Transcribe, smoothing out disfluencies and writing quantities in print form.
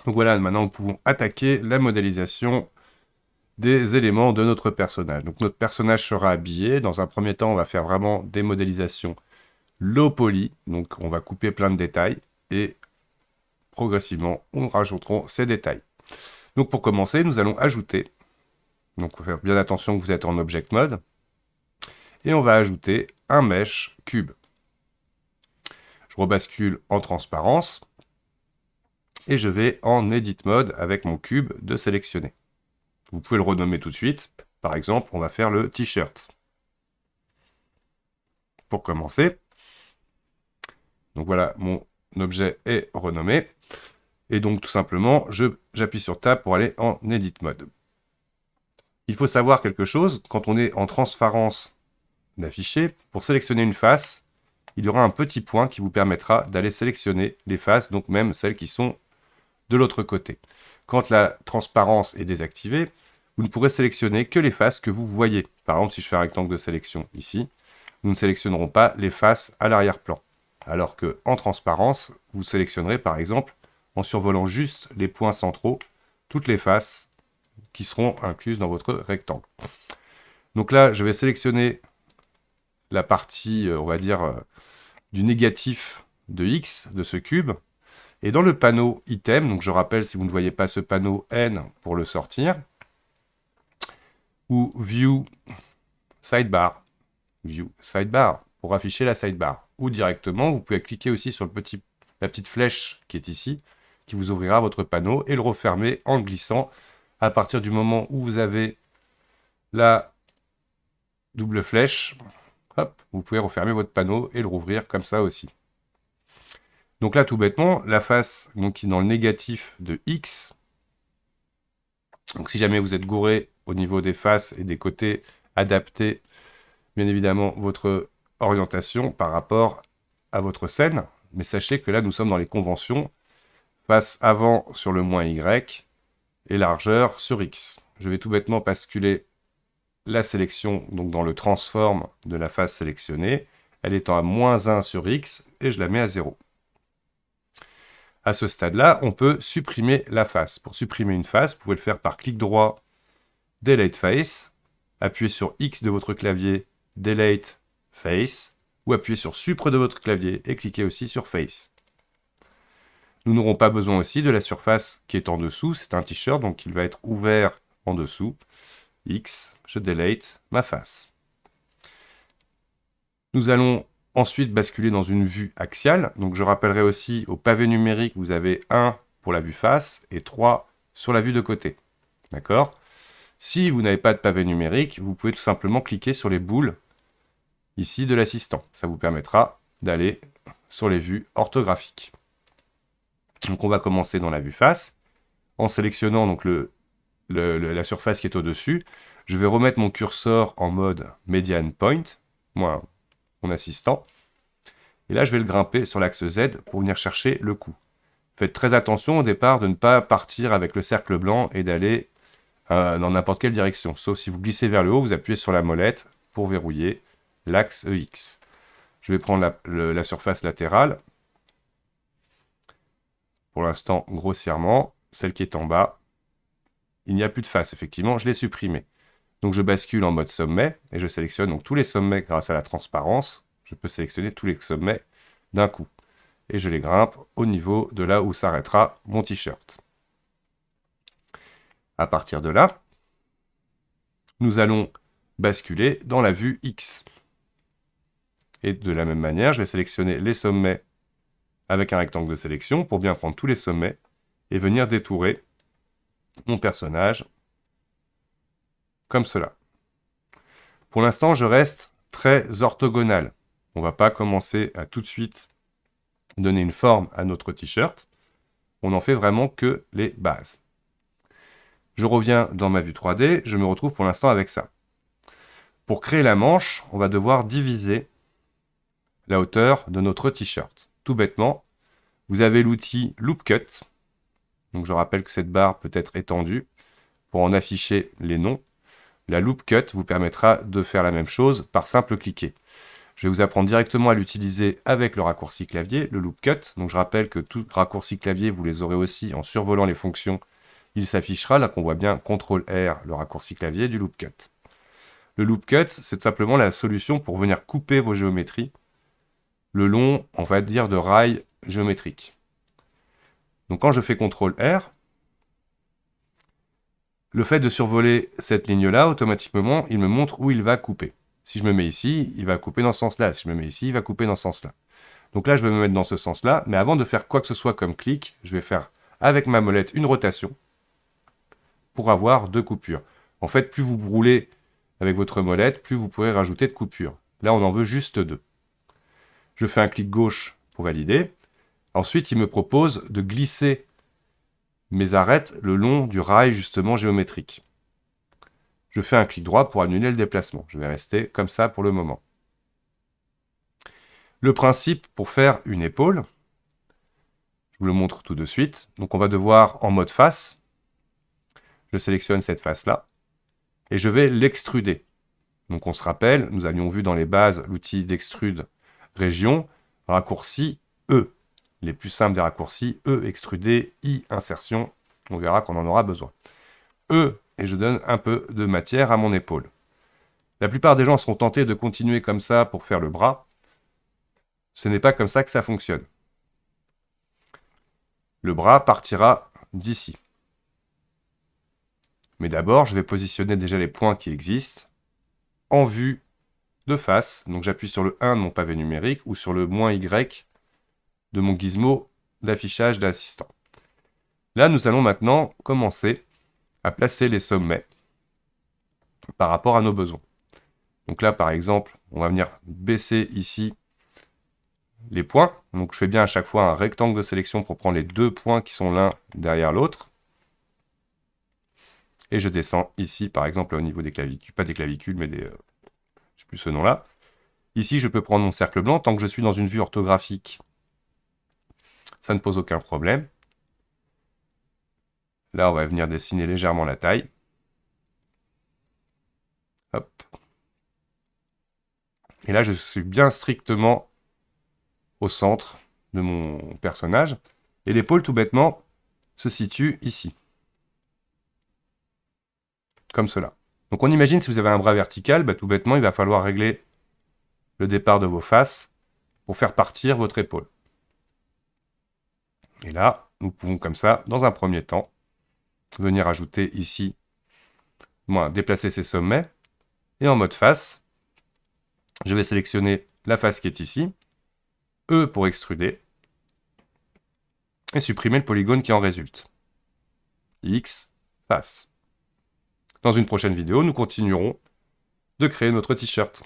Donc voilà, maintenant nous pouvons attaquer la modélisation des éléments de notre personnage. Donc notre personnage sera habillé. Dans un premier temps, on va faire vraiment des modélisations low poly. Donc on va couper plein de détails et progressivement, on rajoutera ces détails. Donc pour commencer, nous allons ajouter. Donc il faut faire bien attention que vous êtes en Object Mode. Et on va ajouter un mesh cube. Je rebascule en transparence. Et je vais en Edit Mode avec mon cube de sélectionner. Vous pouvez le renommer tout de suite. Par exemple, on va faire le t-shirt. Pour commencer. Donc voilà, mon objet est renommé. Et donc tout simplement, j'appuie sur Tab pour aller en Edit Mode. Il faut savoir quelque chose, quand on est en transparence d'afficher, pour sélectionner une face, il y aura un petit point qui vous permettra d'aller sélectionner les faces, donc même celles qui sont de l'autre côté. Quand la transparence est désactivée, vous ne pourrez sélectionner que les faces que vous voyez. Par exemple, si je fais un rectangle de sélection ici, nous ne sélectionnerons pas les faces à l'arrière-plan. Alors qu'en transparence, vous sélectionnerez par exemple, en survolant juste les points centraux, toutes les faces qui seront incluses dans votre rectangle. Donc là, je vais sélectionner la partie, on va dire, du négatif de X, de ce cube. Et dans le panneau item, donc je rappelle si vous ne voyez pas ce panneau N pour le sortir, ou View Sidebar, pour afficher la sidebar. Ou directement, vous pouvez cliquer aussi sur la petite flèche qui est ici, qui vous ouvrira votre panneau et le refermer en le glissant. À partir du moment où vous avez la double flèche, hop, vous pouvez refermer votre panneau et le rouvrir comme ça aussi. Donc là, tout bêtement, la face donc, qui est dans le négatif de X, donc si jamais vous êtes gouré au niveau des faces et des côtés, adaptez bien évidemment votre orientation par rapport à votre scène. Mais sachez que là, nous sommes dans les conventions. Face avant sur le moins Y et largeur sur X. Je vais tout bêtement basculer la sélection donc dans le transform de la face sélectionnée. Elle étant à -1 sur X et je la mets à 0. À ce stade-là, on peut supprimer la face. Pour supprimer une face, vous pouvez le faire par clic droit, Delete Face, appuyez sur X de votre clavier, Delete Face, ou appuyez sur Supre de votre clavier et cliquez aussi sur Face. Nous n'aurons pas besoin aussi de la surface qui est en dessous, c'est un t-shirt, donc il va être ouvert en dessous. X, je delete ma face. Nous allons ensuite basculer dans une vue axiale. Donc je rappellerai aussi au pavé numérique, vous avez 1 pour la vue face et 3 sur la vue de côté. D'accord? Si vous n'avez pas de pavé numérique, vous pouvez tout simplement cliquer sur les boules ici de l'assistant. Ça vous permettra d'aller sur les vues orthographiques. Donc on va commencer dans la vue face. En sélectionnant donc la surface qui est au-dessus, je vais remettre mon curseur en mode Median Point, moi, mon assistant. Et là, je vais le grimper sur l'axe Z pour venir chercher le coup. Faites très attention au départ de ne pas partir avec le cercle blanc et d'aller dans n'importe quelle direction. Sauf si vous glissez vers le haut, vous appuyez sur la molette pour verrouiller l'axe EX. Je vais prendre la surface latérale. Pour l'instant, grossièrement, celle qui est en bas. Il n'y a plus de face, effectivement, je l'ai supprimé. Donc je bascule en mode sommet et je sélectionne donc tous les sommets grâce à la transparence. Je peux sélectionner tous les sommets d'un coup. Et je les grimpe au niveau de là où s'arrêtera mon t-shirt. À partir de là, nous allons basculer dans la vue X. Et de la même manière, je vais sélectionner les sommets avec un rectangle de sélection pour bien prendre tous les sommets et venir détourer mon personnage comme cela. Pour l'instant, je reste très orthogonal. On ne va pas commencer à tout de suite donner une forme à notre t-shirt. On n'en fait vraiment que les bases. Je reviens dans ma vue 3D, je me retrouve pour l'instant avec ça. Pour créer la manche, on va devoir diviser la hauteur de notre t-shirt. Tout bêtement, vous avez l'outil Loop Cut. Donc je rappelle que cette barre peut être étendue pour en afficher les noms. La Loop Cut vous permettra de faire la même chose par simple cliquer. Je vais vous apprendre directement à l'utiliser avec le raccourci clavier, le loop cut. Donc je rappelle que tout raccourci clavier, vous les aurez aussi en survolant les fonctions. Il s'affichera, là qu'on voit bien CTRL-R, le raccourci clavier du loop cut. Le loop cut, c'est tout simplement la solution pour venir couper vos géométries le long, on va dire, de rails géométriques. Donc quand je fais CTRL-R, le fait de survoler cette ligne-là, automatiquement, il me montre où il va couper. Si je me mets ici, il va couper dans ce sens-là. Si je me mets ici, il va couper dans ce sens-là. Donc là, je vais me mettre dans ce sens-là, mais avant de faire quoi que ce soit comme clic, je vais faire avec ma molette une rotation pour avoir 2 coupures. En fait, plus vous roulez avec votre molette, plus vous pourrez rajouter de coupures. Là, on en veut juste 2. Je fais un clic gauche pour valider. Ensuite, il me propose de glisser mes arêtes le long du rail justement géométrique. Je fais un clic droit pour annuler le déplacement. Je vais rester comme ça pour le moment. Le principe pour faire une épaule, je vous le montre tout de suite. Donc on va devoir en mode face, je sélectionne cette face-là, et je vais l'extruder. Donc on se rappelle, nous avions vu dans les bases l'outil d'extrude région, raccourci E. Les plus simples des raccourcis, E, extruder, I, insertion. On verra qu'on en aura besoin. E, et je donne un peu de matière à mon épaule. La plupart des gens seront tentés de continuer comme ça pour faire le bras. Ce n'est pas comme ça que ça fonctionne. Le bras partira d'ici. Mais d'abord, je vais positionner déjà les points qui existent en vue de face. Donc j'appuie sur le 1 de mon pavé numérique ou sur le -Y de mon gizmo d'affichage d'assistant. Là, nous allons maintenant commencer à placer les sommets par rapport à nos besoins. Donc là, par exemple, on va venir baisser ici les points. Donc je fais bien à chaque fois un rectangle de sélection pour prendre les 2 points qui sont l'un derrière l'autre. Et je descends ici, par exemple, au niveau des clavicules, pas des clavicules, mais des... je ne sais plus ce nom-là. Ici, je peux prendre mon cercle blanc. Tant que je suis dans une vue orthographique, ça ne pose aucun problème. Là, on va venir dessiner légèrement la taille. Hop. Et là, je suis bien strictement au centre de mon personnage. Et l'épaule, tout bêtement, se situe ici. Comme cela. Donc on imagine si vous avez un bras vertical, tout bêtement, il va falloir régler le départ de vos faces pour faire partir votre épaule. Et là, nous pouvons comme ça, dans un premier temps, venir ajouter ici, déplacer ces sommets. Et en mode face, je vais sélectionner la face qui est ici, E pour extruder, et supprimer le polygone qui en résulte. X, face. Dans une prochaine vidéo, nous continuerons de créer notre t-shirt.